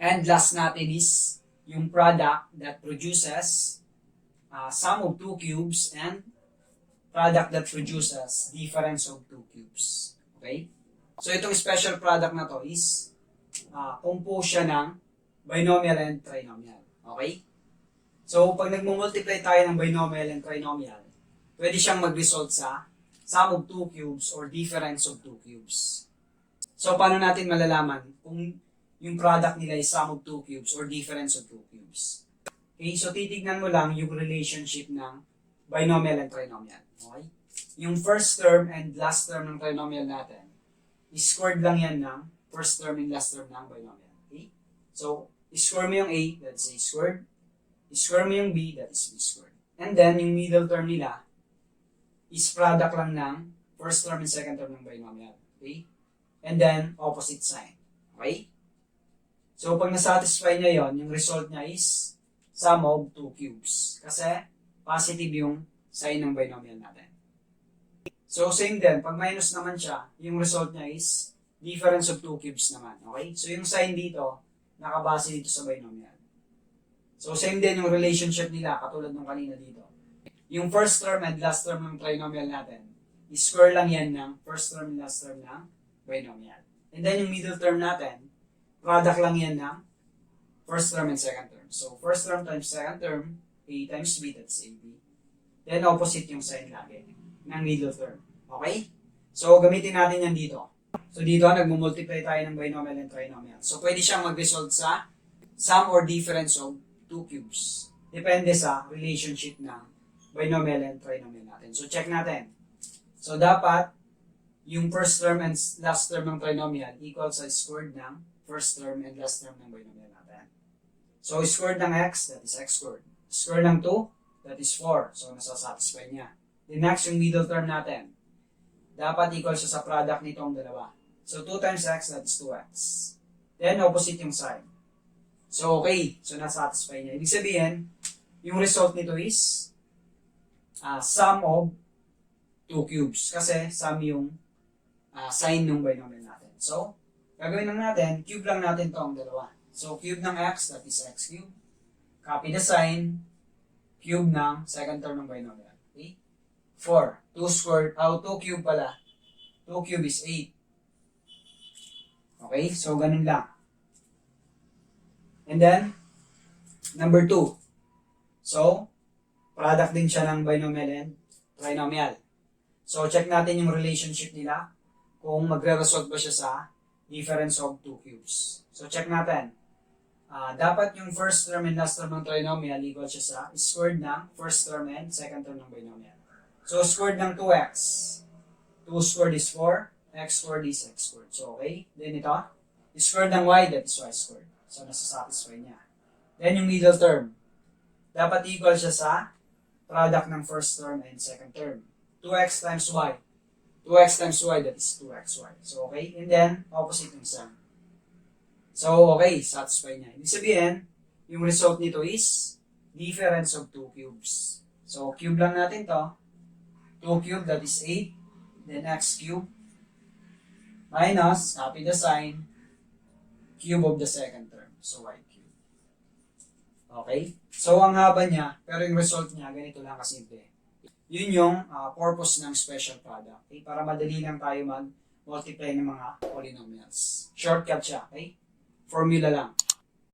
And last natin is yung product that produces sum of two cubes and product that produces difference of two cubes. Okay? So itong special product na to is compose siya ng binomial and trinomial. Okay? So pag nagmumultiply tayo ng binomial and trinomial, pwede siyang mag-result sa sum of two cubes or difference of two cubes. So paano natin malalaman kung yung product nila is sum of two cubes or difference of two cubes? Okay, so titignan mo lang yung relationship ng binomial and trinomial. Okay? Yung first term and last term ng trinomial natin, squared lang yan ng first term and last term ng binomial. Okay? So, square mo yung A, that's A squared. Square mo yung B, that is B squared. And then, yung middle term nila is product lang ng first term and second term ng binomial. Okay? And then, opposite sign. Okay? So, pag nasatisfy niya yon, yung result niya is sum of two cubes. Kasi, positive yung sign ng binomial natin. So, same din. Pag minus naman siya, yung result niya is difference of two cubes naman. Okay? So, yung sign dito, nakabase dito sa binomial. So, same din yung relationship nila, katulad ng kanina dito. Yung first term and last term ng trinomial natin, square lang yan ng first term and last term ng binomial. And then, yung middle term natin, product lang yan ng first term and second term. So, first term times second term, A times B, that's AB. Then, opposite yung sign lagi ng middle term. Okay? So, gamitin natin yan dito. So, dito, nagmumultiply tayo ng binomial and trinomial. So, pwede siyang mag-result sa sum or difference of two cubes. Depende sa relationship ng binomial and trinomial natin. So, check natin. So, dapat, yung first term and last term ng trinomial equals sa squared ng first term and last term ng binomial natin. So, squared ng x, that is x squared. Square ng 2, that is 4. So, nasasatisfy niya. The next, yung middle term natin. Dapat equal siya sa product nitong dalawa. So, 2 times x, that is 2x. Then, opposite yung sign. So, okay. So, nasatisfy niya. Ibig sabihin, yung result nito is sum of two cubes. Kasi, sum yung sign ng binomial natin. So, gagawin lang natin, cube lang natin itong dalawa. So, cube ng x, that is x cube. Copy the sign, cube ng second term ng binomial. Okay? 4. 2 squared, 2 cube pala. 2 cube is 8. Okay? So, ganun lang. And then, number 2. So, product din siya ng binomial and trinomial. So, check natin yung relationship nila kung magre-result ba siya sa difference of two cubes. So, check natin. Dapat yung first term and last term ng trinomial equal siya sa squared ng first term and second term ng binomial. So, squared ng 2x. 2 squared is 4. X squared is x squared. So, okay. Then ito, squared ng y, that is y squared. So, nasasatisfy niya. Then yung middle term. Dapat equal siya sa product ng first term and second term. 2x times y. 2x times y, that is 2xy. So, okay. And then, opposite yung sign. So, okay. Satisfy niya. Ibig sabihin, yung result nito is difference of two cubes. So, cube lang natin to. 2 cube, that is 8. Then, x cube. Minus, copy the sign, cube of the second term. So, y cube. Okay? So, ang haba niya, pero yung result niya, ganito lang kasimple. Yun yung purpose ng special product. Okay? Para madali lang tayo mag-multiply ng mga polynomials. Shortcut siya. Okay? Formula lang.